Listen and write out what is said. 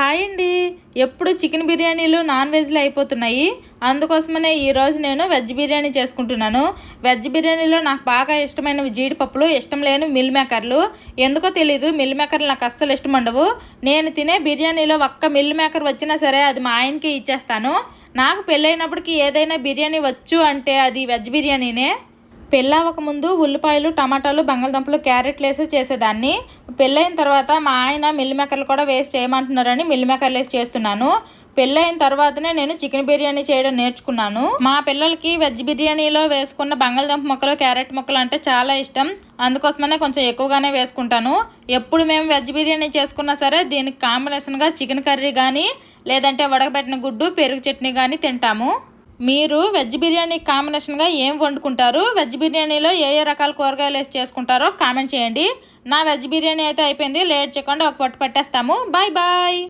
Hi అండి. ఎప్పుడు chicken బిర్యానీలు నాన్ వెజ్లు అయిపోతున్నాయి. అందుకోసమనే ఈరోజు నేను వెజ్ బిర్యానీ చేసుకుంటున్నాను. వెజ్ బిర్యానీలో నాకు బాగా ఇష్టమైనవి జీడిపప్పులు, ఇష్టం లేని మిల్ మేకర్లు. ఎందుకో తెలీదు, మిల్ మేకర్లు నాకు అస్సలు ఇష్టం ఉండవు. నేను తినే బిర్యానీలో ఒక్క మిల్ మేకర్ వచ్చినా సరే అది మా ఆయనకి ఇచ్చేస్తాను. నాకు పెళ్ళైనప్పటికీ ఏదైనా బిర్యానీ వచ్చు అంటే అది వెజ్ బిర్యానీనే. పెళ్ళవకముందు ఉల్లిపాయలు, టమాటాలు, బంగాళదుంపలు, క్యారెట్లు వేసి చేసేదాన్ని. పెళ్ళైన తర్వాత మా ఆయన మిల్ మేకర్లు కూడా వేసి చేయమంటున్నారని మిల్ మేకర్లు వేసి చేస్తున్నాను. పెళ్ళైన తర్వాతనే నేను చికెన్ బిర్యానీ చేయడం నేర్చుకున్నాను. మా పిల్లలకి వెజ్ బిర్యానీలో వేసుకున్న బంగాళదుంప ముక్కలు, క్యారెట్ ముక్కలు అంటే చాలా ఇష్టం. అందుకోసమనే కొంచెం ఎక్కువగానే వేసుకుంటాను. ఎప్పుడు మేము వెజ్ బిర్యానీ చేసుకున్నా సరే దీనికి కాంబినేషన్గా చికెన్ కర్రీ కానీ లేదంటే ఉడకబెట్టిన గుడ్డు, పెరుగు చట్నీ కానీ తింటాము. మీరు వెజ్ బిర్యానీ కాంబినేషన్గా ఏం వండుకుంటారు? వెజ్ బిర్యానీలో ఏ రకాల కూరగాయలు వేసి చేసుకుంటారో కామెంట్ చేయండి. నా వెజ్ బిర్యానీ అయితే అయిపోయింది. లేట్ చేయకుండా ఒక పట్టు పట్టేస్తాము. Bye bye.